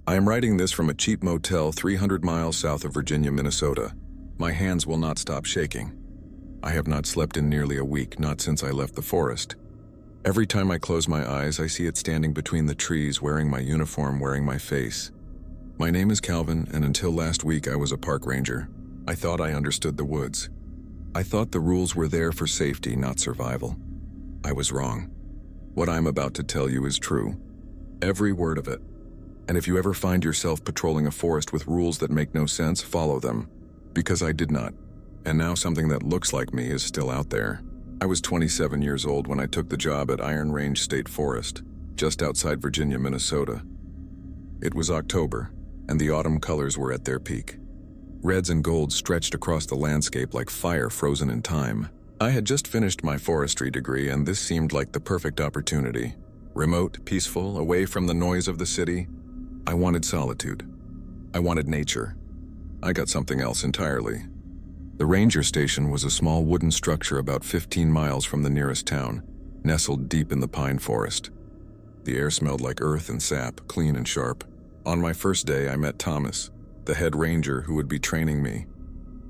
I am writing this from a cheap motel 300 miles south of Virginia, Minnesota. My hands will not stop shaking. I have not slept in nearly a week, not since I left the forest. Every time I close my eyes, I see it standing between the trees, wearing my uniform, wearing my face. My name is Calvin, and until last week I was a park ranger. I thought I understood the woods. I thought the rules were there for safety, not survival. I was wrong. What I'm about to tell you is true. Every word of it. And if you ever find yourself patrolling a forest with rules that make no sense, follow them. Because I did not. And now something that looks like me is still out there. I was 27 years old when I took the job at Iron Range State Forest, just outside Virginia, Minnesota. It was October, and the autumn colors were at their peak. Reds and golds stretched across the landscape like fire frozen in time. I had just finished my forestry degree, and this seemed like the perfect opportunity. Remote, peaceful, away from the noise of the city. I wanted solitude. I wanted nature. I got something else entirely. The ranger station was a small wooden structure about 15 miles from the nearest town, nestled deep in the pine forest. The air smelled like earth and sap, clean and sharp. On my first day, I met Thomas, the head ranger who would be training me.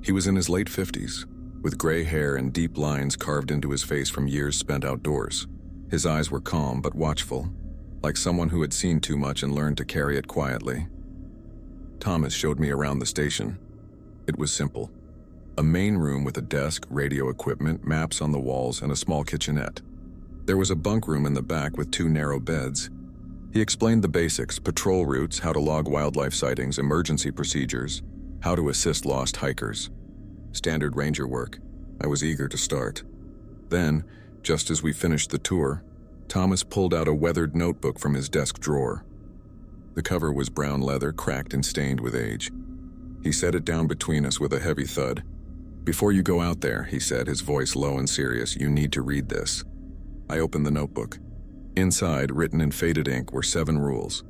He was in his late 50s, with gray hair and deep lines carved into his face from years spent outdoors. His eyes were calm but watchful, like someone who had seen too much and learned to carry it quietly. Thomas showed me around the station. It was simple. A main room with a desk, radio equipment, maps on the walls, and a small kitchenette. There was a bunk room in the back with 2 narrow beds. He explained the basics: patrol routes, how to log wildlife sightings, emergency procedures, how to assist lost hikers. Standard ranger work. I was eager to start. Then, just as we finished the tour, Thomas pulled out a weathered notebook from his desk drawer. The cover was brown leather, cracked and stained with age. He set it down between us with a heavy thud. "Before you go out there," he said, his voice low and serious, "you need to read this." I opened the notebook. Inside, written in faded ink, were 7 rules.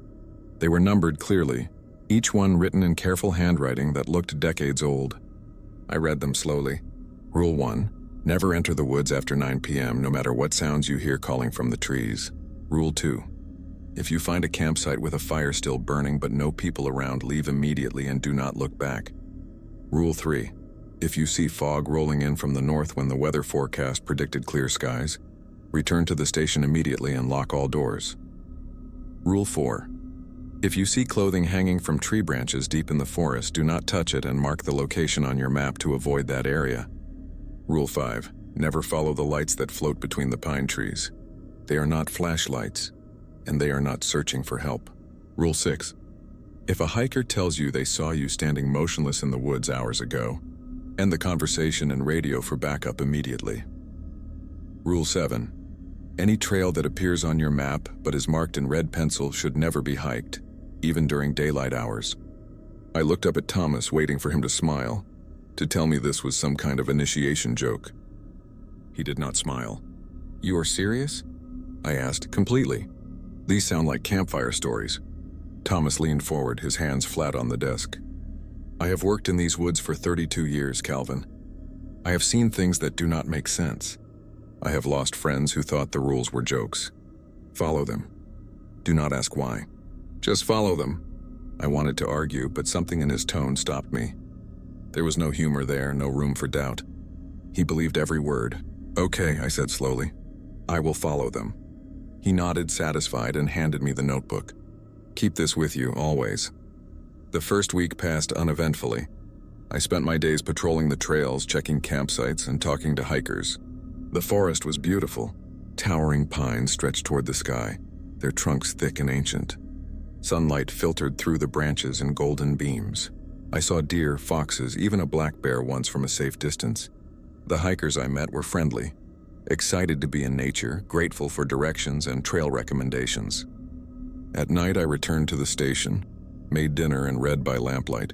They were numbered clearly, each one written in careful handwriting that looked decades old. I read them slowly. Rule 1. Never enter the woods after 9 p.m., no matter what sounds you hear calling from the trees. Rule 2. If you find a campsite with a fire still burning but no people around, leave immediately and do not look back. Rule 3. If you see fog rolling in from the north when the weather forecast predicted clear skies, return to the station immediately and lock all doors. Rule 4. If you see clothing hanging from tree branches deep in the forest, do not touch it and mark the location on your map to avoid that area. Rule 5. Never follow the lights that float between the pine trees. They are not flashlights, and they are not searching for help. Rule 6. If a hiker tells you they saw you standing motionless in the woods hours ago, end the conversation and radio for backup immediately. Rule 7. Any trail that appears on your map but is marked in red pencil should never be hiked, even during daylight hours. I looked up at Thomas, waiting for him to smile, to tell me this was some kind of initiation joke. He did not smile. "You are serious?" I asked. "Completely. These sound like campfire stories." Thomas leaned forward, his hands flat on the desk. "I have worked in these woods for 32 years, Calvin. I have seen things that do not make sense. I have lost friends who thought the rules were jokes. Follow them. Do not ask why. Just follow them." I wanted to argue, but something in his tone stopped me. There was no humor there, no room for doubt. He believed every word. "Okay," I said slowly. "I will follow them." He nodded, satisfied, and handed me the notebook. "Keep this with you, always." The first week passed uneventfully. I spent my days patrolling the trails, checking campsites, and talking to hikers. The forest was beautiful. Towering pines stretched toward the sky, their trunks thick and ancient. Sunlight filtered through the branches in golden beams. I saw deer, foxes, even a black bear once from a safe distance. The hikers I met were friendly, excited to be in nature, grateful for directions and trail recommendations. At night, I returned to the station, made dinner, and read by lamplight.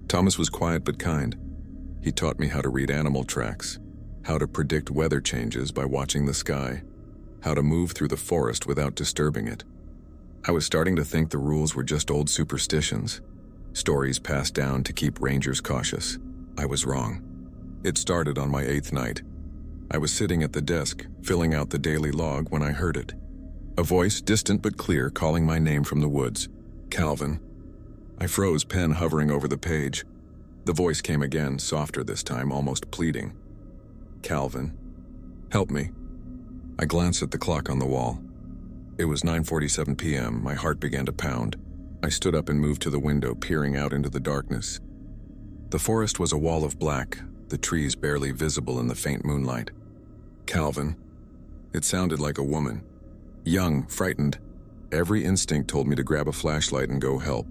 Thomas was quiet but kind. He taught me how to read animal tracks, how to predict weather changes by watching the sky, how to move through the forest without disturbing it. I was starting to think the rules were just old superstitions, stories passed down to keep rangers cautious. I was wrong. It started on my 8th night. I was sitting at the desk, filling out the daily log, when I heard it. A voice, distant but clear, calling my name from the woods. "Calvin." I froze, pen hovering over the page. The voice came again, softer this time, almost pleading. Calvin, help me. I glanced at the clock on the wall. It was 9:47 p.m. My heart began to pound. I stood up and moved to the window, peering out into the darkness. The forest was a wall of black, the trees barely visible in the faint moonlight. Calvin. It sounded like a woman. Young, frightened. Every instinct told me to grab a flashlight and go help.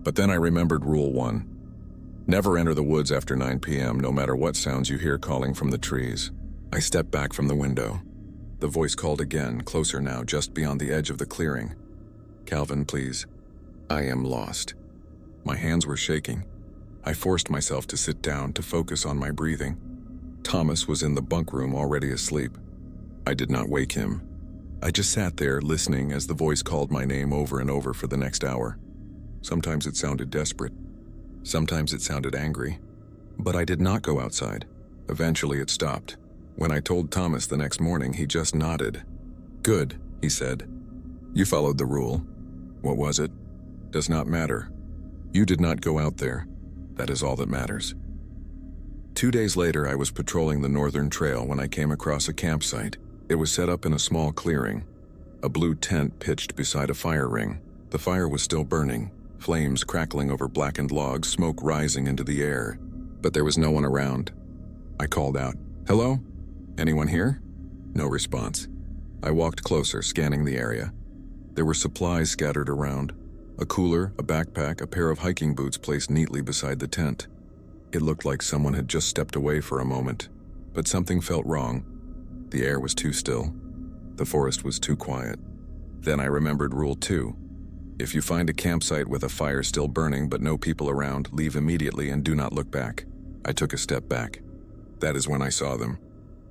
But then I remembered Rule 1. Never enter the woods after 9 p.m., no matter what sounds you hear calling from the trees. I stepped back from the window. The voice called again, closer now, just beyond the edge of the clearing. Calvin, please. I am lost. My hands were shaking. I forced myself to sit down, to focus on my breathing. Thomas was in the bunk room, already asleep. I did not wake him. I just sat there, listening as the voice called my name over and over for the next hour. Sometimes it sounded desperate. Sometimes it sounded angry. But I did not go outside. Eventually it stopped. When I told Thomas the next morning, he just nodded. Good, he said. You followed the rule. What was it? Does not matter. You did not go out there. That is all that matters. 2 days later, I was patrolling the northern trail when I came across a campsite. It was set up in a small clearing. A blue tent pitched beside a fire ring. The fire was still burning, flames crackling over blackened logs, smoke rising into the air. But there was no one around. I called out, "Hello? Anyone here?" No response. I walked closer, scanning the area. There were supplies scattered around. A cooler, a backpack, a pair of hiking boots placed neatly beside the tent. It looked like someone had just stepped away for a moment, but something felt wrong. The air was too still. The forest was too quiet. Then I remembered Rule 2. If you find a campsite with a fire still burning but no people around, leave immediately and do not look back. I took a step back. That is when I saw them.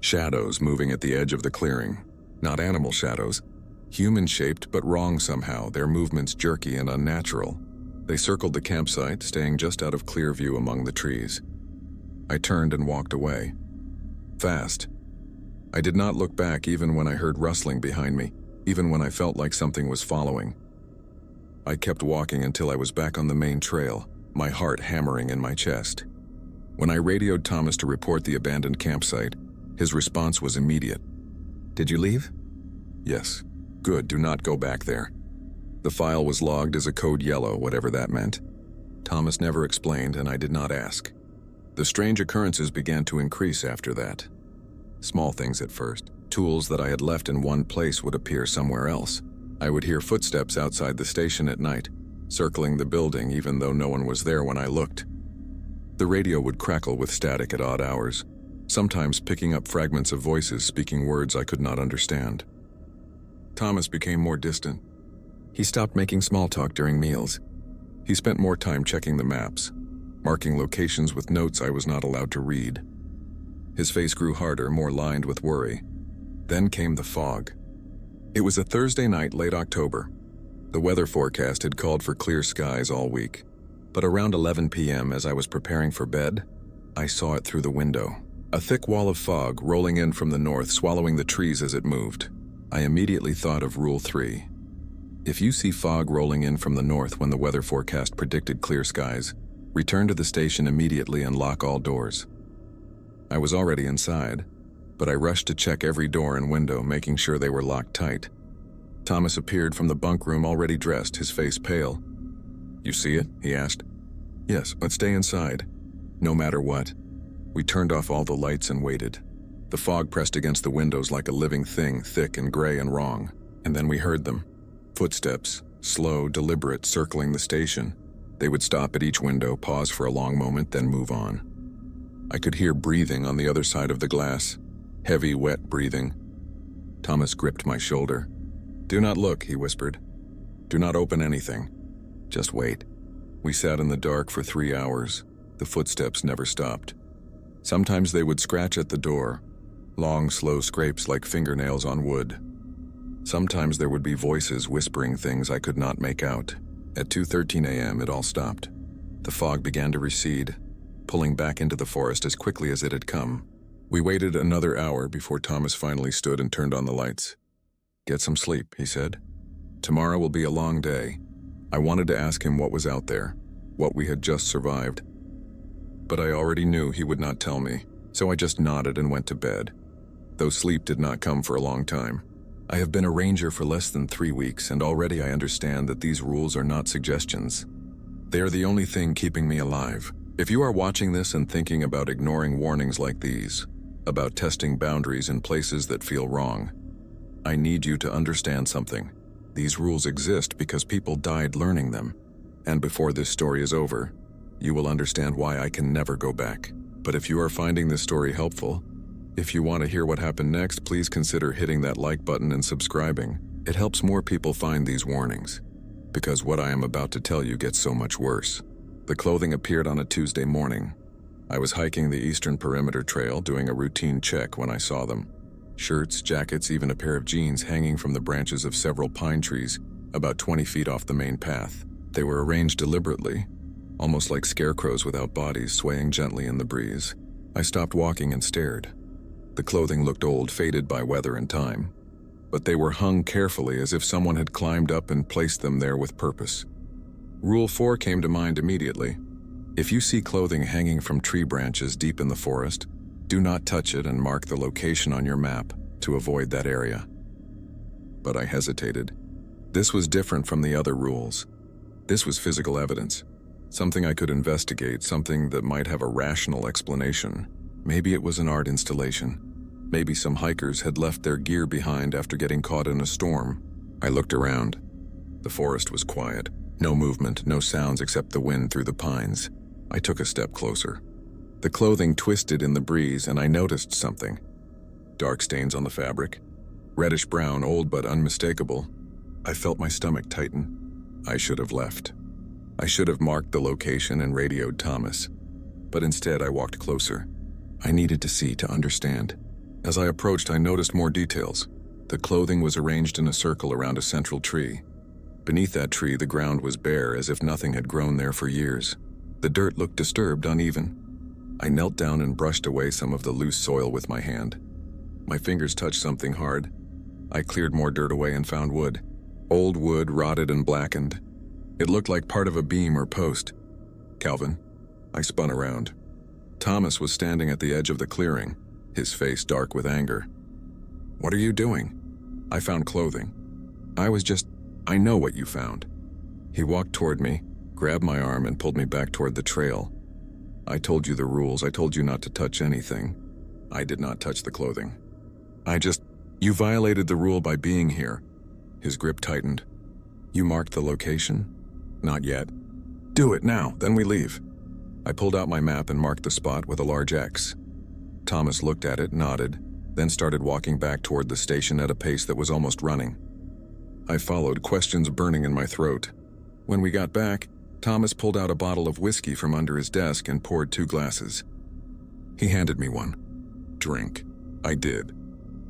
Shadows moving at the edge of the clearing. Not animal shadows. Human-shaped but wrong somehow, their movements jerky and unnatural. They circled the campsite, staying just out of clear view among the trees. I turned and walked away. Fast. I did not look back even when I heard rustling behind me, even when I felt like something was following. I kept walking until I was back on the main trail, my heart hammering in my chest. When I radioed Thomas to report the abandoned campsite, his response was immediate. Did you leave? Yes. Good, do not go back there. The file was logged as a code yellow, whatever that meant. Thomas never explained, and I did not ask. The strange occurrences began to increase after that. Small things at first. Tools that I had left in one place would appear somewhere else. I would hear footsteps outside the station at night, circling the building even though no one was there when I looked. The radio would crackle with static at odd hours, sometimes picking up fragments of voices speaking words I could not understand. Thomas became more distant. He stopped making small talk during meals. He spent more time checking the maps, marking locations with notes I was not allowed to read. His face grew harder, more lined with worry. Then came the fog. It was a Thursday night, late October. The weather forecast had called for clear skies all week. But around 11 p.m., as I was preparing for bed, I saw it through the window. A thick wall of fog rolling in from the north, swallowing the trees as it moved. I immediately thought of Rule 3. If you see fog rolling in from the north when the weather forecast predicted clear skies, return to the station immediately and lock all doors. I was already inside, but I rushed to check every door and window, making sure they were locked tight. Thomas appeared from the bunk room already dressed, his face pale. You see it? He asked. Yes, let's stay inside. No matter what. We turned off all the lights and waited. The fog pressed against the windows like a living thing, thick and gray and wrong. And then we heard them. Footsteps, slow, deliberate, circling the station. They would stop at each window, pause for a long moment, then move on. I could hear breathing on the other side of the glass. Heavy, wet breathing. Thomas gripped my shoulder. Do not look, he whispered. Do not open anything. Just wait. We sat in the dark for 3 hours. The footsteps never stopped. Sometimes they would scratch at the door, long, slow scrapes like fingernails on wood. Sometimes there would be voices whispering things I could not make out. At 2:13 a.m., it all stopped. The fog began to recede, pulling back into the forest as quickly as it had come. We waited another hour before Thomas finally stood and turned on the lights. Get some sleep, he said. Tomorrow will be a long day. I wanted to ask him what was out there, what we had just survived. But I already knew he would not tell me, so I just nodded and went to bed, though sleep did not come for a long time. I have been a ranger for less than 3 weeks, and already I understand that these rules are not suggestions. They are the only thing keeping me alive. If you are watching this and thinking about ignoring warnings like these, about testing boundaries in places that feel wrong, I need you to understand something. These rules exist because people died learning them, and before this story is over, you will understand why I can never go back. But if you are finding this story helpful, if you want to hear what happened next, please consider hitting that like button and subscribing. It helps more people find these warnings, because what I am about to tell you gets so much worse. The clothing appeared on a Tuesday morning. I was hiking the Eastern Perimeter Trail doing a routine check when I saw them. Shirts, jackets, even a pair of jeans hanging from the branches of several pine trees about 20 feet off the main path. They were arranged deliberately, almost like scarecrows without bodies swaying gently in the breeze. I stopped walking and stared. The clothing looked old, faded by weather and time, but they were hung carefully as if someone had climbed up and placed them there with purpose. Rule 4 came to mind immediately. If you see clothing hanging from tree branches deep in the forest, do not touch it and mark the location on your map to avoid that area. But I hesitated. This was different from the other rules. This was physical evidence, something I could investigate, something that might have a rational explanation. Maybe it was an art installation. Maybe some hikers had left their gear behind after getting caught in a storm. I looked around. The forest was quiet. No movement, no sounds except the wind through the pines. I took a step closer. The clothing twisted in the breeze, and I noticed something. Dark stains on the fabric. Reddish-brown, old but unmistakable. I felt my stomach tighten. I should have left. I should have marked the location and radioed Thomas. But instead, I walked closer. I needed to see, to understand. As I approached, I noticed more details. The clothing was arranged in a circle around a central tree. Beneath that tree, the ground was bare, as if nothing had grown there for years. The dirt looked disturbed, uneven. I knelt down and brushed away some of the loose soil with my hand. My fingers touched something hard. I cleared more dirt away and found wood. Old wood, rotted and blackened. It looked like part of a beam or post. Calvin. I spun around. Thomas was standing at the edge of the clearing, his face dark with anger. "What are you doing?" "I found clothing." I know what you found." He walked toward me, grabbed my arm, and pulled me back toward the trail. "I told you the rules. I told you not to touch anything." I did not touch the clothing. You violated the rule by being here." His grip tightened. "You marked the location?" "Not yet." "Do it now, then we leave." I pulled out my map and marked the spot with a large X. Thomas looked at it, nodded, then started walking back toward the station at a pace that was almost running. I followed, questions burning in my throat. When we got back, Thomas pulled out a bottle of whiskey from under his desk and poured 2 glasses. He handed me one. "Drink." I did.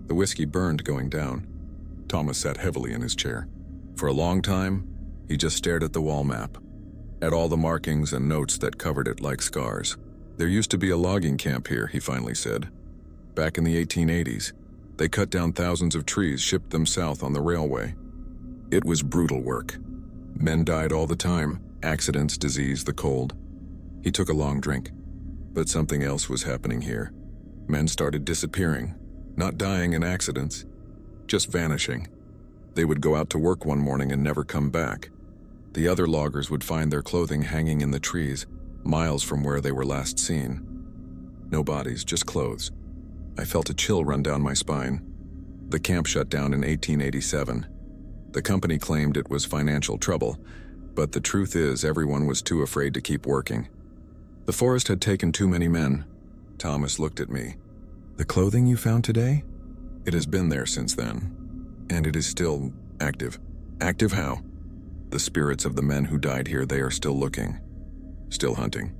The whiskey burned going down. Thomas sat heavily in his chair. For a long time, he just stared at the wall map, at all the markings and notes that covered it like scars. "There used to be a logging camp here," he finally said. "Back in the 1880s, they cut down thousands of trees, shipped them south on the railway. It was brutal work. Men died all the time, accidents, disease, the cold." He took a long drink. But something else was happening here. Men started disappearing, not dying in accidents, just vanishing. They would go out to work one morning and never come back. The other loggers would find their clothing hanging in the trees, miles from where they were last seen. No bodies, just clothes. I felt a chill run down my spine. The camp shut down in 1887. The company claimed it was financial trouble, but the truth is everyone was too afraid to keep working. The forest had taken too many men. Thomas looked at me. "The clothing you found today?" "It has been there since then, and it is still active." "Active how?" "The spirits of the men who died here, they are still looking, still hunting.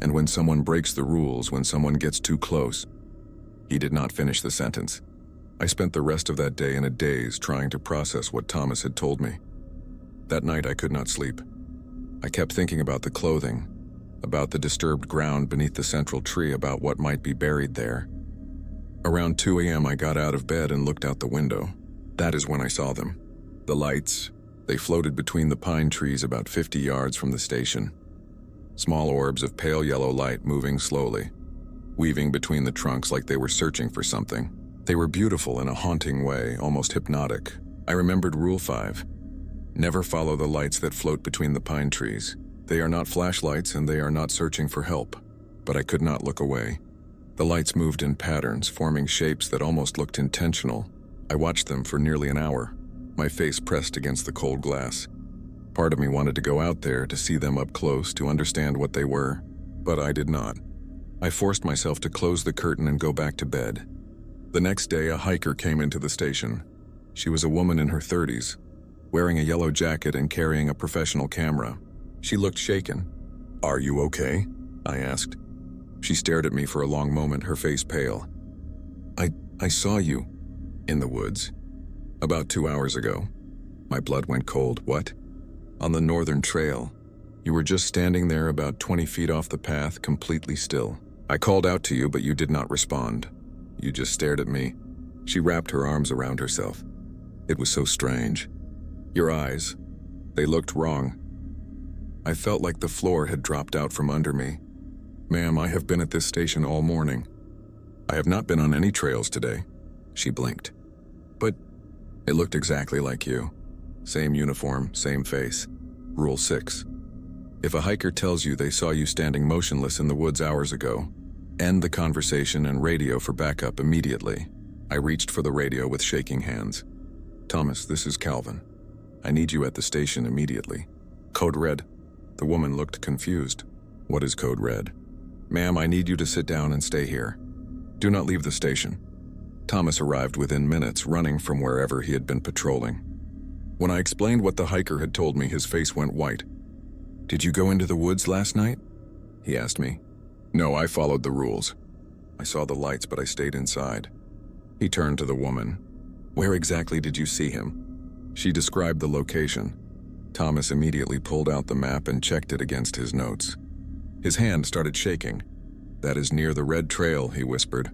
And when someone breaks the rules, when someone gets too close..." He did not finish the sentence. I spent the rest of that day in a daze trying to process what Thomas had told me. That night I could not sleep. I kept thinking about the clothing, about the disturbed ground beneath the central tree, about what might be buried there. Around 2 a.m. I got out of bed and looked out the window. That is when I saw them. The lights, they floated between the pine trees about 50 yards from the station. small orbs of pale yellow light moving slowly, weaving between the trunks like they were searching for something. They were beautiful in a haunting way, almost hypnotic. I remembered Rule 5. Never follow the lights that float between the pine trees. They are not flashlights and they are not searching for help. But I could not look away. The lights moved in patterns, forming shapes that almost looked intentional. I watched them for nearly an hour, my face pressed against the cold glass. Part of me wanted to go out there to see them up close, to understand what they were, but I did not. I forced myself to close the curtain and go back to bed. The next day, a hiker came into the station. She was a woman in her 30s, wearing a yellow jacket and carrying a professional camera. She looked shaken. "Are you okay?" I asked. She stared at me for a long moment, her face pale. I saw you in the woods about 2 hours ago." My blood went cold. "What?" "On the northern trail. You were just standing there about 20 feet off the path, completely still. I called out to you, but you did not respond. You just stared at me." She wrapped her arms around herself. "It was so strange. Your eyes, they looked wrong. I felt like the floor had dropped out from under me. Ma'am, I have been at this station all morning. I have not been on any trails today." She blinked. "But it looked exactly like you. Same uniform, same face. Rule 6. If a hiker tells you they saw you standing motionless in the woods hours ago, end the conversation and radio for backup immediately." I reached for the radio with shaking hands. "Thomas, this is Calvin. I need you at the station immediately." "Code red." The woman looked confused. "What is code red?" "Ma'am, I need you to sit down and stay here. Do not leave the station." Thomas arrived within minutes, running from wherever he had been patrolling. When I explained what the hiker had told me, his face went white. "Did you go into the woods last night?" he asked me. "No, I followed the rules. I saw the lights, but I stayed inside." He turned to the woman. "Where exactly did you see him?" She described the location. Thomas immediately pulled out the map and checked it against his notes. His hand started shaking. "That is near the red trail," he whispered.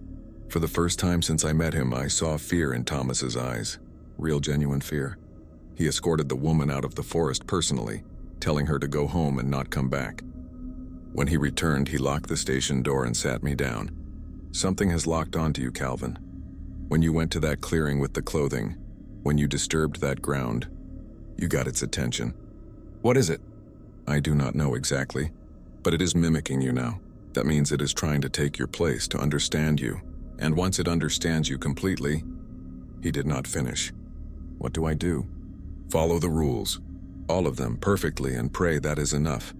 For the first time since I met him, I saw fear in Thomas's eyes. Real, genuine fear. He escorted the woman out of the forest personally, telling her to go home and not come back. When he returned, he locked the station door and sat me down. "Something has locked onto you, Calvin. When you went to that clearing with the clothing, when you disturbed that ground, you got its attention." "What is it?" "I do not know exactly, but it is mimicking you now. That means it is trying to take your place, to understand you. And once it understands you completely..." He did not finish. "What do I do?" "Follow the rules. All of them, perfectly, and pray that is enough."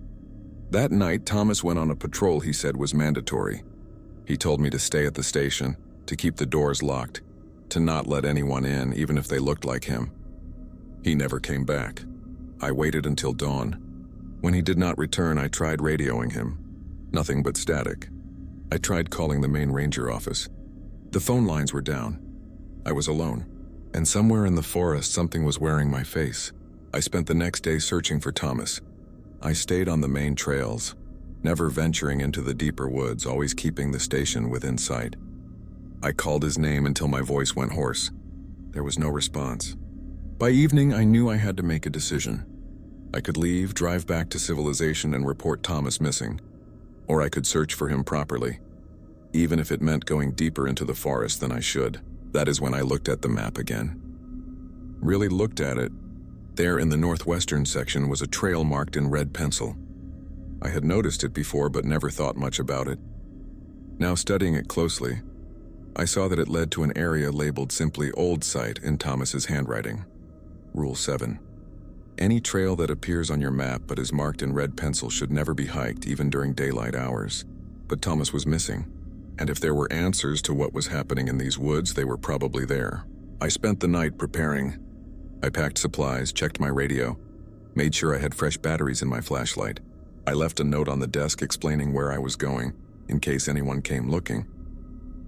That night, Thomas went on a patrol he said was mandatory. He told me to stay at the station, to keep the doors locked, to not let anyone in, even if they looked like him. He never came back. I waited until dawn. When he did not return, I tried radioing him. Nothing but static. I tried calling the main ranger office. The phone lines were down. I was alone. And somewhere in the forest, something was wearing my face. I spent the next day searching for Thomas. I stayed on the main trails, never venturing into the deeper woods, always keeping the station within sight. I called his name until my voice went hoarse. There was no response. By evening, I knew I had to make a decision. I could leave, drive back to civilization, and report Thomas missing. Or I could search for him properly, even if it meant going deeper into the forest than I should. That is when I looked at the map again. Really looked at it. There in the northwestern section was a trail marked in red pencil. I had noticed it before but never thought much about it. Now studying it closely, I saw that it led to an area labeled simply Old Site in Thomas's handwriting. Rule 7. Any trail that appears on your map but is marked in red pencil should never be hiked, even during daylight hours. But Thomas was missing, and if there were answers to what was happening in these woods, they were probably there. I spent the night preparing. I packed supplies, checked my radio, made sure I had fresh batteries in my flashlight. I left a note on the desk explaining where I was going, in case anyone came looking.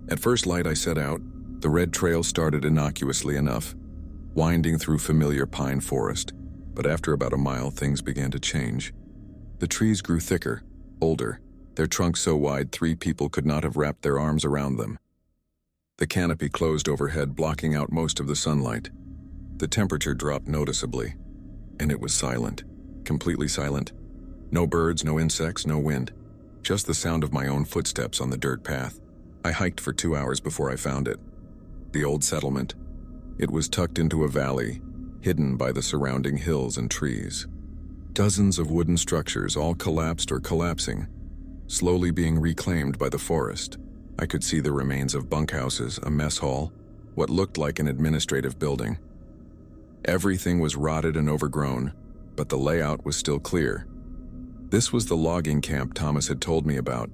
At first light, I set out. The red trail started innocuously enough, winding through familiar pine forest, but after about a mile, things began to change. The trees grew thicker, older, their trunks so wide 3 people could not have wrapped their arms around them. The canopy closed overhead, blocking out most of the sunlight. The temperature dropped noticeably, and it was silent, completely silent. No birds, no insects, no wind. Just the sound of my own footsteps on the dirt path. I hiked for 2 hours before I found it. The old settlement. It was tucked into a valley, hidden by the surrounding hills and trees. Dozens of wooden structures, all collapsed or collapsing, slowly being reclaimed by the forest. I could see the remains of bunkhouses, a mess hall, what looked like an administrative building. Everything was rotted and overgrown, but the layout was still clear. This was the logging camp Thomas had told me about.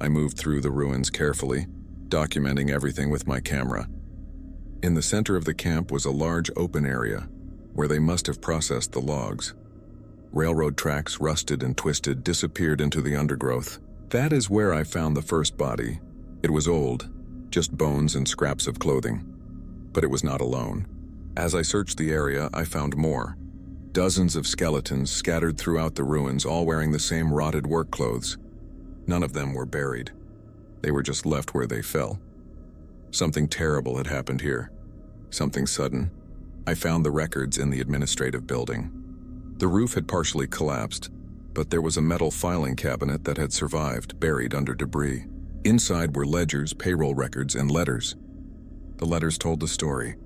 I moved through the ruins carefully, documenting everything with my camera. In the center of the camp was a large open area, where they must have processed the logs. Railroad tracks, rusted and twisted, disappeared into the undergrowth. That is where I found the first body. It was old, just bones and scraps of clothing. But it was not alone. As I searched the area, I found more. Dozens of skeletons scattered throughout the ruins, all wearing the same rotted work clothes. None of them were buried. They were just left where they fell. Something terrible had happened here. Something sudden. I found the records in the administrative building. The roof had partially collapsed, but there was a metal filing cabinet that had survived, buried under debris. Inside were ledgers, payroll records, and letters. The letters told the story.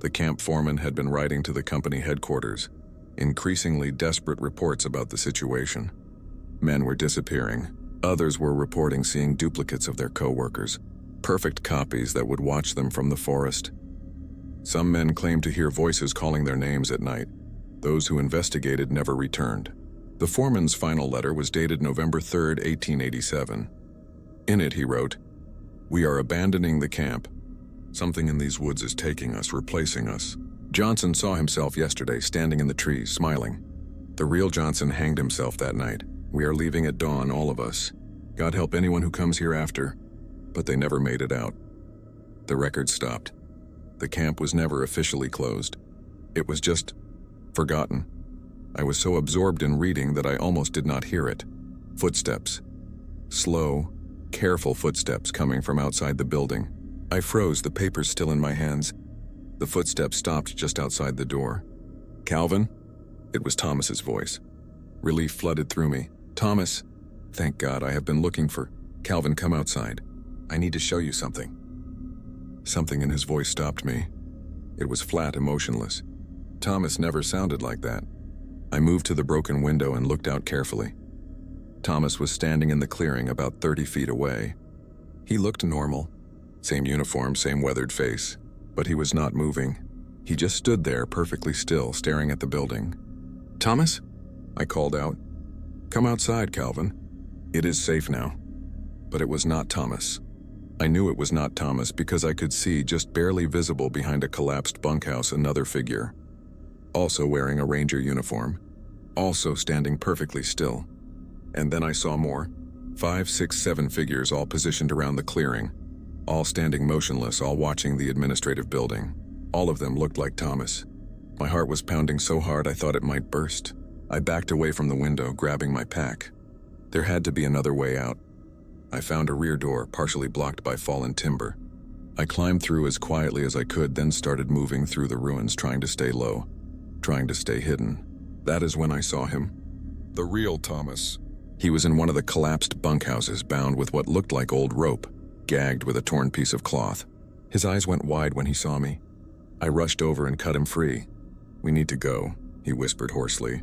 The camp foreman had been writing to the company headquarters, increasingly desperate reports about the situation. Men were disappearing. Others were reporting seeing duplicates of their co-workers, perfect copies that would watch them from the forest. Some men claimed to hear voices calling their names at night. Those who investigated never returned. The foreman's final letter was dated November 3, 1887. In it he wrote, "We are abandoning the camp. Something in these woods is taking us, replacing us." Johnson saw himself yesterday standing in the trees, smiling. The real Johnson hanged himself that night. We are leaving at dawn, all of us. God help anyone who comes here after. But they never made it out. The record stopped. The camp was never officially closed. It was just forgotten. I was so absorbed in reading that I almost did not hear it. Footsteps. Slow, careful footsteps coming from outside the building. I froze, the papers still in my hands. The footsteps stopped just outside the door. "Calvin?" It was Thomas's voice. Relief flooded through me. "Thomas, thank God, I have been looking for..." "Calvin, come outside. I need to show you something." Something in his voice stopped me. It was flat, emotionless. Thomas never sounded like that. I moved to the broken window and looked out carefully. Thomas was standing in the clearing about 30 feet away. He looked normal. Same uniform, same weathered face. But he was not moving. He just stood there, perfectly still, staring at the building. "Thomas?" I called out. "Come outside, Calvin. It is safe now." But it was not Thomas. I knew it was not Thomas because I could see, just barely visible behind a collapsed bunkhouse, another figure. Also wearing a ranger uniform. Also standing perfectly still. And then I saw more. 5, 6, 7 figures all positioned around the clearing. All standing motionless, all watching the administrative building. All of them looked like Thomas. My heart was pounding so hard I thought it might burst. I backed away from the window, grabbing my pack. There had to be another way out. I found a rear door, partially blocked by fallen timber. I climbed through as quietly as I could, then started moving through the ruins, trying to stay low, trying to stay hidden. That is when I saw him. The real Thomas. He was in one of the collapsed bunkhouses, bound with what looked like old rope, gagged with a torn piece of cloth. His eyes went wide when he saw me. I rushed over and cut him free. "We need to go," he whispered hoarsely.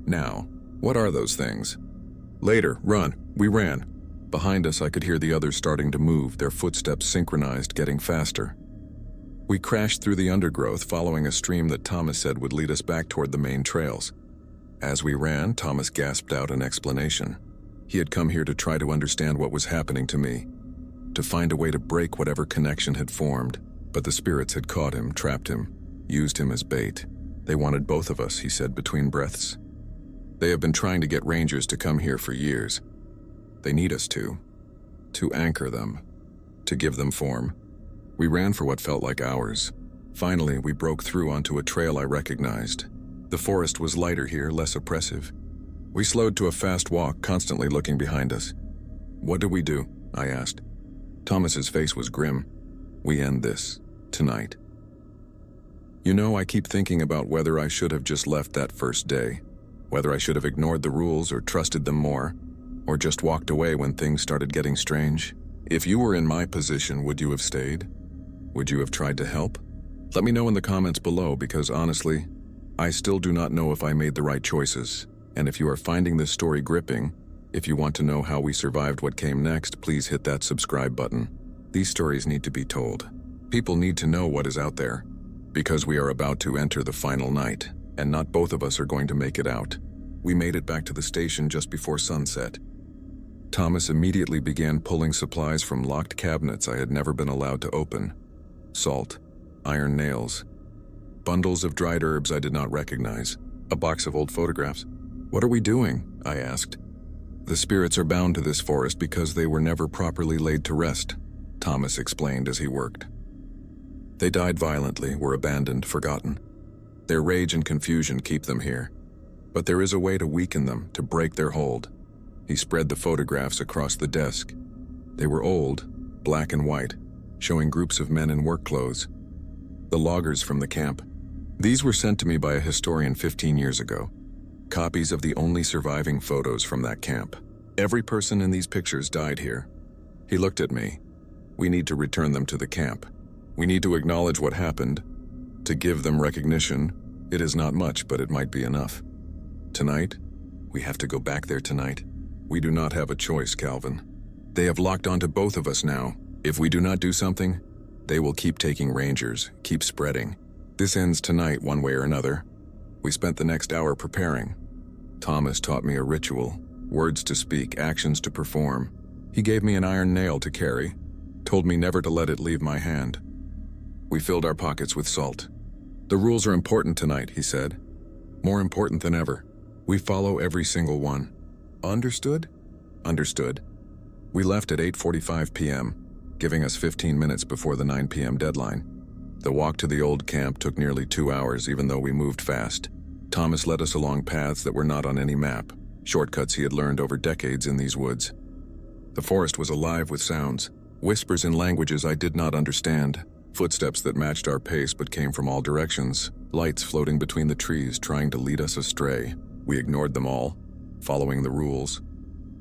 "Now, what are those things?" "Later, run." We ran. Behind us, I could hear the others starting to move, their footsteps synchronized, getting faster. We crashed through the undergrowth, following a stream that Thomas said would lead us back toward the main trails. As we ran, Thomas gasped out an explanation. He had come here to try to understand what was happening to me, to find a way to break whatever connection had formed, but the spirits had caught him, trapped him, used him as bait. They wanted both of us, he said between breaths. They have been trying to get rangers to come here for years. They need us to anchor them, to give them form. We ran for what felt like hours. Finally, we broke through onto a trail I recognized. The forest was lighter here, less oppressive. We slowed to a fast walk, constantly looking behind us. "What do we do?" I asked. Thomas's face was grim. "We end this, tonight." You know, I keep thinking about whether I should have just left that first day. Whether I should have ignored the rules or trusted them more, or just walked away when things started getting strange. If you were in my position, would you have stayed? Would you have tried to help? Let me know in the comments below, because honestly, I still do not know if I made the right choices. And if you are finding this story gripping, if you want to know how we survived what came next, please hit that subscribe button. These stories need to be told. People need to know what is out there, because we are about to enter the final night, and not both of us are going to make it out. We made it back to the station just before sunset. Thomas immediately began pulling supplies from locked cabinets I had never been allowed to open. Salt, iron nails, bundles of dried herbs I did not recognize, a box of old photographs. "What are we doing?" I asked. "The spirits are bound to this forest because they were never properly laid to rest," Thomas explained as he worked. "They died violently, were abandoned, forgotten. Their rage and confusion keep them here. But there is a way to weaken them, to break their hold." He spread the photographs across the desk. They were old, black and white, showing groups of men in work clothes. The loggers from the camp. These were sent to me by a historian 15 years ago. Copies of the only surviving photos from that camp. Every person in these pictures died here. He looked at me. "We need to return them to the camp. We need to acknowledge what happened, to give them recognition. It is not much, but it might be enough. Tonight, we have to go back there tonight. We do not have a choice, Calvin. They have locked onto both of us now. If we do not do something, they will keep taking rangers, keep spreading. This ends tonight one way or another." We spent the next hour preparing. Thomas taught me a ritual, words to speak, actions to perform. He gave me an iron nail to carry, told me never to let it leave my hand. We filled our pockets with salt. "The rules are important tonight," he said. "More important than ever. We follow every single one. Understood?" "Understood." We left at 8:45 p.m., giving us 15 minutes before the 9 p.m. deadline. The walk to the old camp took nearly 2 hours, even though we moved fast. Thomas led us along paths that were not on any map, shortcuts he had learned over decades in these woods. The forest was alive with sounds, whispers in languages I did not understand, footsteps that matched our pace but came from all directions, lights floating between the trees trying to lead us astray. We ignored them all, following the rules,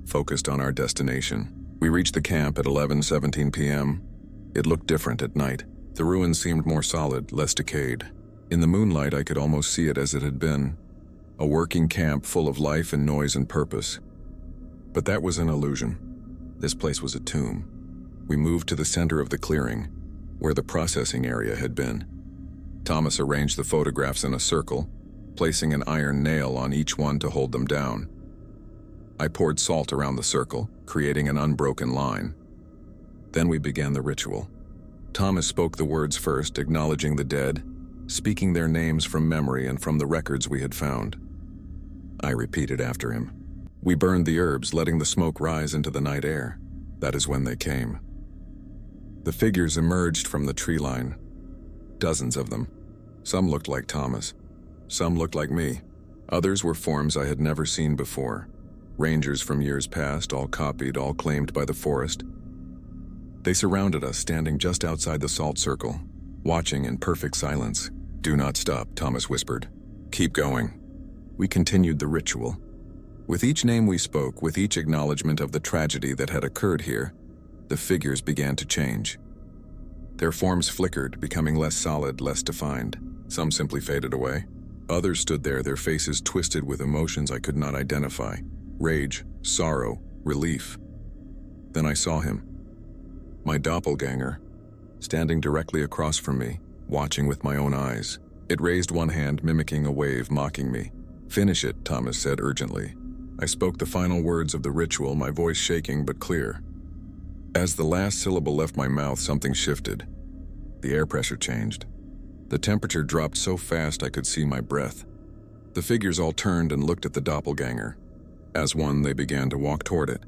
focused on our destination. We reached the camp at 11:17 p.m. It looked different at night. The ruins seemed more solid, less decayed. In the moonlight, I could almost see it as it had been. A working camp full of life and noise and purpose. But that was an illusion. This place was a tomb. We moved to the center of the clearing, where the processing area had been. Thomas arranged the photographs in a circle, placing an iron nail on each one to hold them down. I poured salt around the circle, creating an unbroken line. Then we began the ritual. Thomas spoke the words first, acknowledging the dead, speaking their names from memory and from the records we had found. I repeated after him. We burned the herbs, letting the smoke rise into the night air. That is when they came. The figures emerged from the tree line. Dozens of them. Some looked like Thomas. Some looked like me. Others were forms I had never seen before. Rangers from years past, all copied, all claimed by the forest. They surrounded us, standing just outside the salt circle, watching in perfect silence. "Do not stop," Thomas whispered. "Keep going." We continued the ritual. With each name we spoke, with each acknowledgement of the tragedy that had occurred here, the figures began to change. Their forms flickered, becoming less solid, less defined. Some simply faded away. Others stood there, their faces twisted with emotions I could not identify. Rage, sorrow, relief. Then I saw him. My doppelganger, standing directly across from me, watching with my own eyes. It raised one hand, mimicking a wave, mocking me. "Finish it," Thomas said urgently. I spoke the final words of the ritual, my voice shaking but clear. As the last syllable left my mouth, something shifted. The air pressure changed. The temperature dropped so fast I could see my breath. The figures all turned and looked at the doppelganger. As one, they began to walk toward it.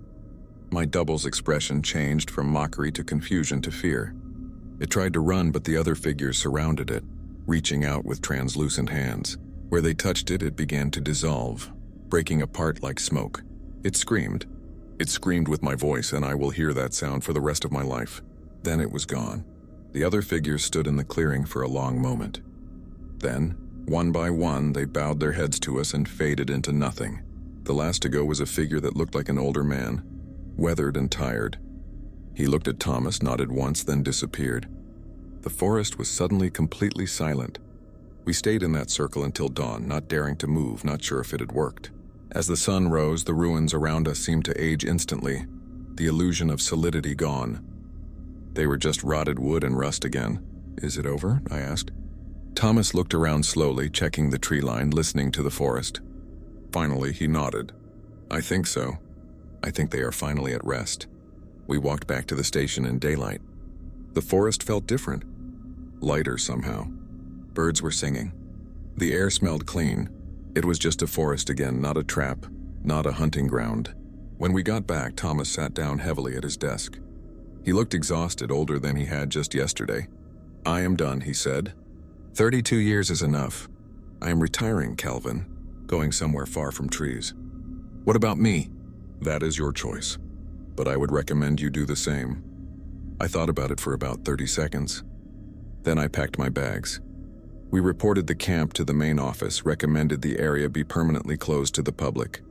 My double's expression changed from mockery to confusion to fear. It tried to run, but the other figures surrounded it, reaching out with translucent hands. Where they touched it, it began to dissolve, breaking apart like smoke. It screamed. It screamed with my voice, and I will hear that sound for the rest of my life. Then it was gone. The other figures stood in the clearing for a long moment. Then, One by one, they bowed their heads to us and faded into nothing. The last to go was a figure that looked like an older man, weathered and tired. He looked at Thomas, nodded once, then disappeared. The forest was suddenly completely silent. We stayed in that circle until dawn, not daring to move, not sure if it had worked. As the sun rose, the ruins around us seemed to age instantly, the illusion of solidity gone. They were just rotted wood and rust again. "Is it over?" I asked. Thomas looked around slowly, checking the tree line, listening to the forest. Finally, he nodded. "I think so. I think they are finally at rest." We walked back to the station in daylight. The forest felt different, lighter somehow. Birds were singing. The air smelled clean. It was just a forest again, not a trap, not a hunting ground. When we got back, Thomas sat down heavily at his desk. He looked exhausted, older than he had just yesterday. "I am done," he said. 32 years is enough. I am retiring, Calvin, going somewhere far from trees." "What about me?" "That is your choice, but I would recommend you do the same." I thought about it for about 30 seconds. Then I packed my bags. We reported the camp to the main office, recommended the area be permanently closed to the public.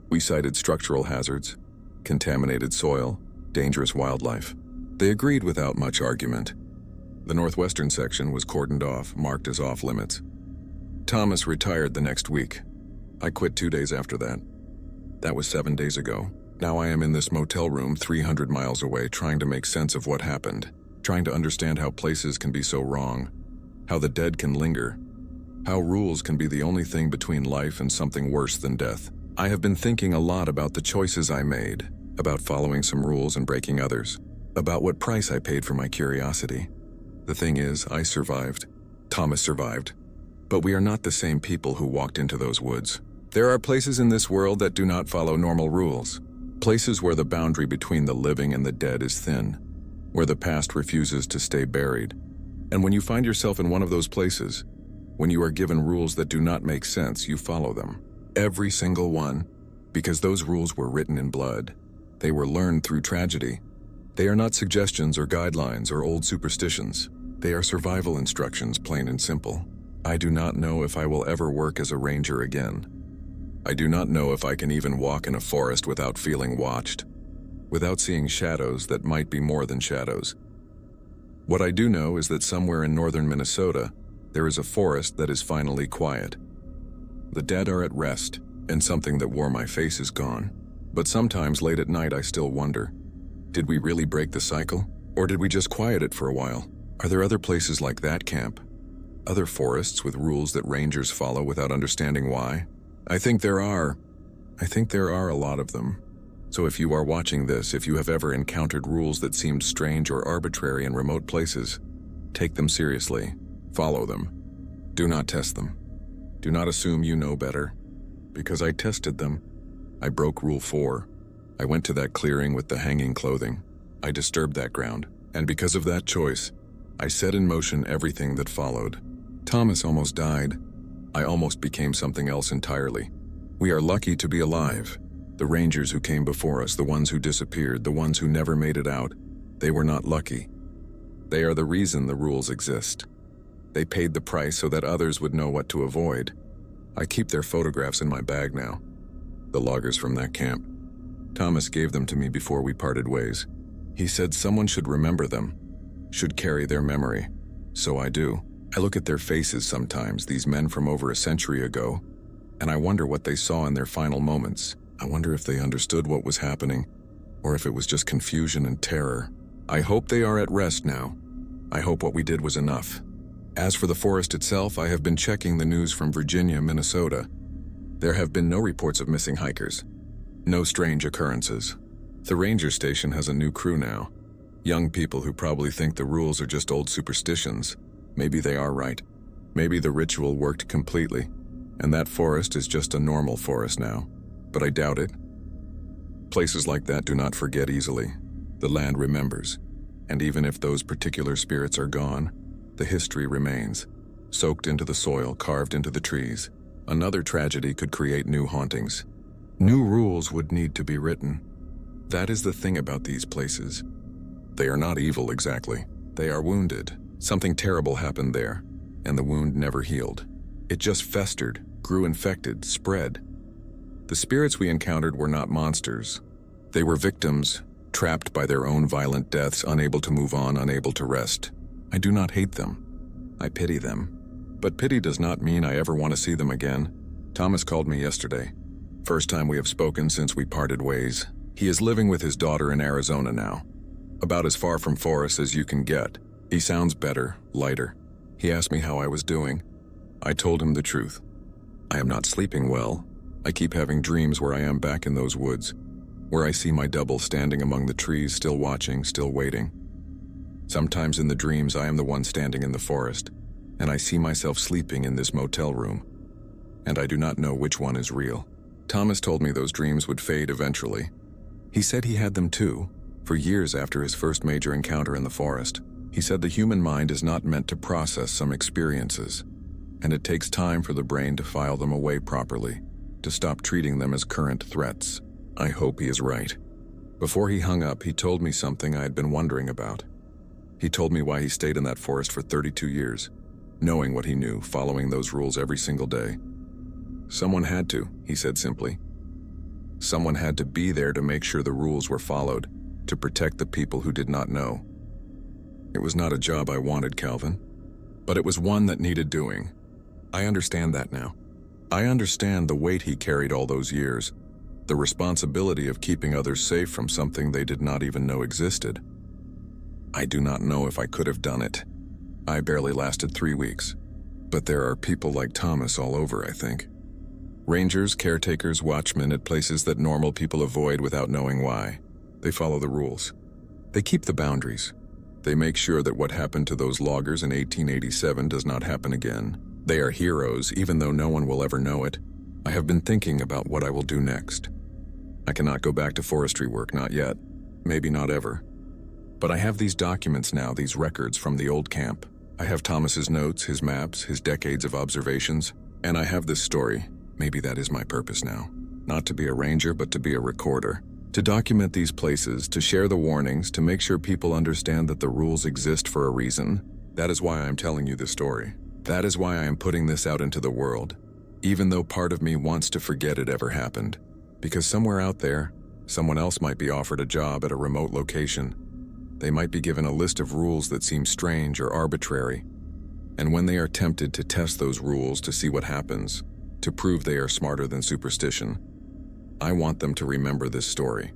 We cited structural hazards, contaminated soil, dangerous wildlife. They agreed without much argument. The northwestern section was cordoned off, marked as off-limits. Thomas retired the next week. I quit 2 days after that. That was 7 days ago. Now I am in this motel room 300 miles away, trying to make sense of what happened, trying to understand how places can be so wrong, how the dead can linger, how rules can be the only thing between life and something worse than death. I have been thinking a lot about the choices I made, about following some rules and breaking others, about what price I paid for my curiosity. The thing is, I survived. Thomas survived. But we are not the same people who walked into those woods. There are places in this world that do not follow normal rules. Places where the boundary between the living and the dead is thin, where the past refuses to stay buried. And when you find yourself in one of those places, when you are given rules that do not make sense, you follow them. Every single one, because those rules were written in blood. They were learned through tragedy. They are not suggestions or guidelines or old superstitions. They are survival instructions, plain and simple. I do not know if I will ever work as a ranger again. I do not know if I can even walk in a forest without feeling watched, without seeing shadows that might be more than shadows. What I do know is that somewhere in northern Minnesota, there is a forest that is finally quiet. The dead are at rest, and something that wore my face is gone. But sometimes late at night I still wonder, did we really break the cycle? Or did we just quiet it for a while? Are there other places like that camp? Other forests with rules that rangers follow without understanding why? I think there are a lot of them. So if you are watching this, if you have ever encountered rules that seemed strange or arbitrary in remote places, take them seriously. Follow them. Do not test them. Do not assume you know better. Because I tested them. I broke Rule 4. I went to that clearing with the hanging clothing. I disturbed that ground. And because of that choice, I set in motion everything that followed. Thomas almost died. I almost became something else entirely. We are lucky to be alive. The rangers who came before us, the ones who disappeared, the ones who never made it out, they were not lucky. They are the reason the rules exist. They paid the price so that others would know what to avoid. I keep their photographs in my bag now. The loggers from that camp. Thomas gave them to me before we parted ways. He said someone should remember them, should carry their memory. So I do. I look at their faces sometimes, these men from over a century ago, and I wonder what they saw in their final moments. I wonder if they understood what was happening, or if it was just confusion and terror. I hope they are at rest now. I hope what we did was enough. As for the forest itself, I have been checking the news from Virginia, Minnesota. There have been no reports of missing hikers. No strange occurrences. The ranger station has a new crew now. Young people who probably think the rules are just old superstitions. Maybe they are right. Maybe the ritual worked completely, and that forest is just a normal forest now. But I doubt it. Places like that do not forget easily. The land remembers. And even if those particular spirits are gone, the history remains, soaked into the soil, carved into the trees. Another tragedy could create new hauntings. New rules would need to be written. That is the thing about these places. They are not evil exactly. They are wounded. Something terrible happened there, and the wound never healed. It just festered, grew infected, spread. The spirits we encountered were not monsters. They were victims, trapped by their own violent deaths, unable to move on, unable to rest. I do not hate them. I pity them. But pity does not mean I ever want to see them again. Thomas called me yesterday. First time we have spoken since we parted ways. He is living with his daughter in Arizona now. About as far from Forest as you can get. He sounds better, lighter. He asked me how I was doing. I told him the truth. I am not sleeping well. I keep having dreams where I am back in those woods, where I see my double standing among the trees, still watching, still waiting. Sometimes in the dreams I am the one standing in the forest, and I see myself sleeping in this motel room, and I do not know which one is real. Thomas told me those dreams would fade eventually. He said he had them too, for years after his first major encounter in the forest. He said the human mind is not meant to process some experiences, and it takes time for the brain to file them away properly, to stop treating them as current threats. I hope he is right. Before he hung up, he told me something I had been wondering about. He told me why he stayed in that forest for 32 years, knowing what he knew, following those rules every single day. Someone had to, he said simply. Someone had to be there to make sure the rules were followed, to protect the people who did not know. It was not a job I wanted, Calvin, but it was one that needed doing. I understand that now. I understand the weight he carried all those years, the responsibility of keeping others safe from something they did not even know existed. I do not know if I could have done it. I barely lasted 3 weeks, but there are people like Thomas all over, I think. Rangers, caretakers, watchmen at places that normal people avoid without knowing why. They follow the rules. They keep the boundaries. They make sure that what happened to those loggers in 1887 does not happen again. They are heroes, even though no one will ever know it. I have been thinking about what I will do next. I cannot go back to forestry work, not yet. Maybe not ever. But I have these documents now, these records from the old camp. I have Thomas's notes, his maps, his decades of observations, and I have this story. Maybe that is my purpose now. Not to be a ranger, but to be a recorder. To document these places, to share the warnings, to make sure people understand that the rules exist for a reason. That is why I am telling you this story. That is why I am putting this out into the world, even though part of me wants to forget it ever happened. Because somewhere out there, someone else might be offered a job at a remote location. They might be given a list of rules that seem strange or arbitrary. And when they are tempted to test those rules to see what happens, to prove they are smarter than superstition, I want them to remember this story.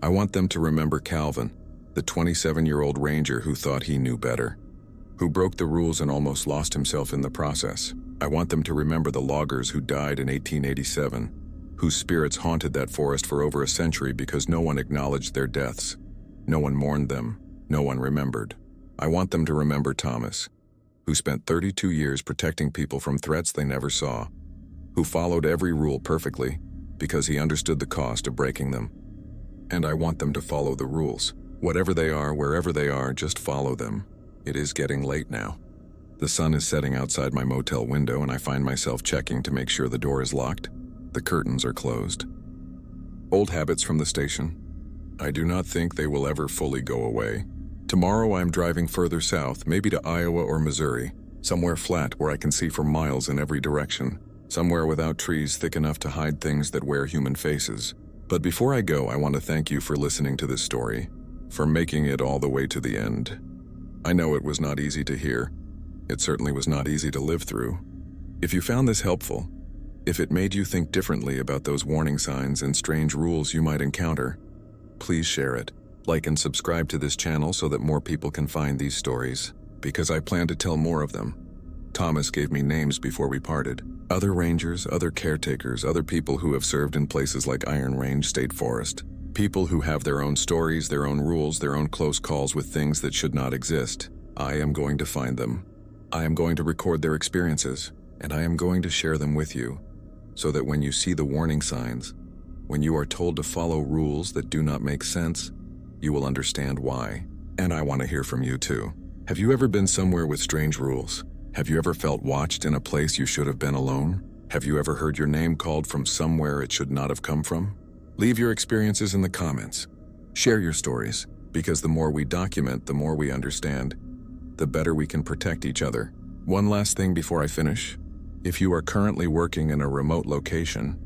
I want them to remember Calvin, the 27-year-old ranger who thought he knew better, who broke the rules and almost lost himself in the process. I want them to remember the loggers who died in 1887, whose spirits haunted that forest for over a century because no one acknowledged their deaths. No one mourned them. No one remembered. I want them to remember Thomas, who spent 32 years protecting people from threats they never saw, who followed every rule perfectly because he understood the cost of breaking them. And I want them to follow the rules. Whatever they are, wherever they are, just follow them. It is getting late now. The sun is setting outside my motel window and I find myself checking to make sure the door is locked. The curtains are closed. Old habits from the station. I do not think they will ever fully go away. Tomorrow I am driving further south, maybe to Iowa or Missouri, somewhere flat where I can see for miles in every direction, somewhere without trees thick enough to hide things that wear human faces. But before I go, I want to thank you for listening to this story, for making it all the way to the end. I know it was not easy to hear. It certainly was not easy to live through. If you found this helpful, if it made you think differently about those warning signs and strange rules you might encounter, please share it. Like and subscribe to this channel so that more people can find these stories, because I plan to tell more of them. Thomas gave me names before we parted. Other rangers, other caretakers, other people who have served in places like Iron Range State Forest. People who have their own stories, their own rules, their own close calls with things that should not exist. I am going to find them. I am going to record their experiences, and I am going to share them with you, so that when you see the warning signs, when you are told to follow rules that do not make sense, you will understand why. And I want to hear from you too. Have you ever been somewhere with strange rules? Have you ever felt watched in a place you should have been alone? Have you ever heard your name called from somewhere it should not have come from? Leave your experiences in the comments. Share your stories, because the more we document, the more we understand, the better we can protect each other. One last thing before I finish. If you are currently working in a remote location,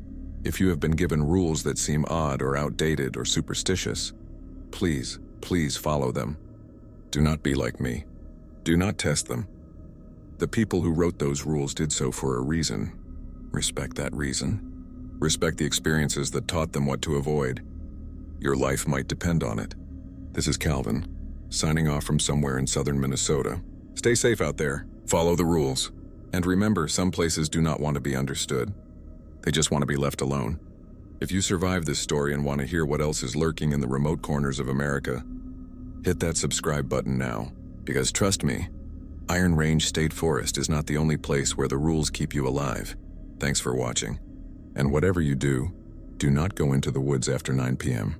if you have been given rules that seem odd or outdated or superstitious, please, please follow them. Do not be like me. Do not test them. The people who wrote those rules did so for a reason. Respect that reason. Respect the experiences that taught them what to avoid. Your life might depend on it. This is Calvin, signing off from somewhere in southern Minnesota. Stay safe out there. Follow the rules. And remember, some places do not want to be understood. They just want to be left alone. If you survive this story and want to hear what else is lurking in the remote corners of America, hit that subscribe button now, because trust me, Iron Range State Forest is not the only place where the rules keep you alive. Thanks for watching. And whatever you do, do not go into the woods after 9 p.m.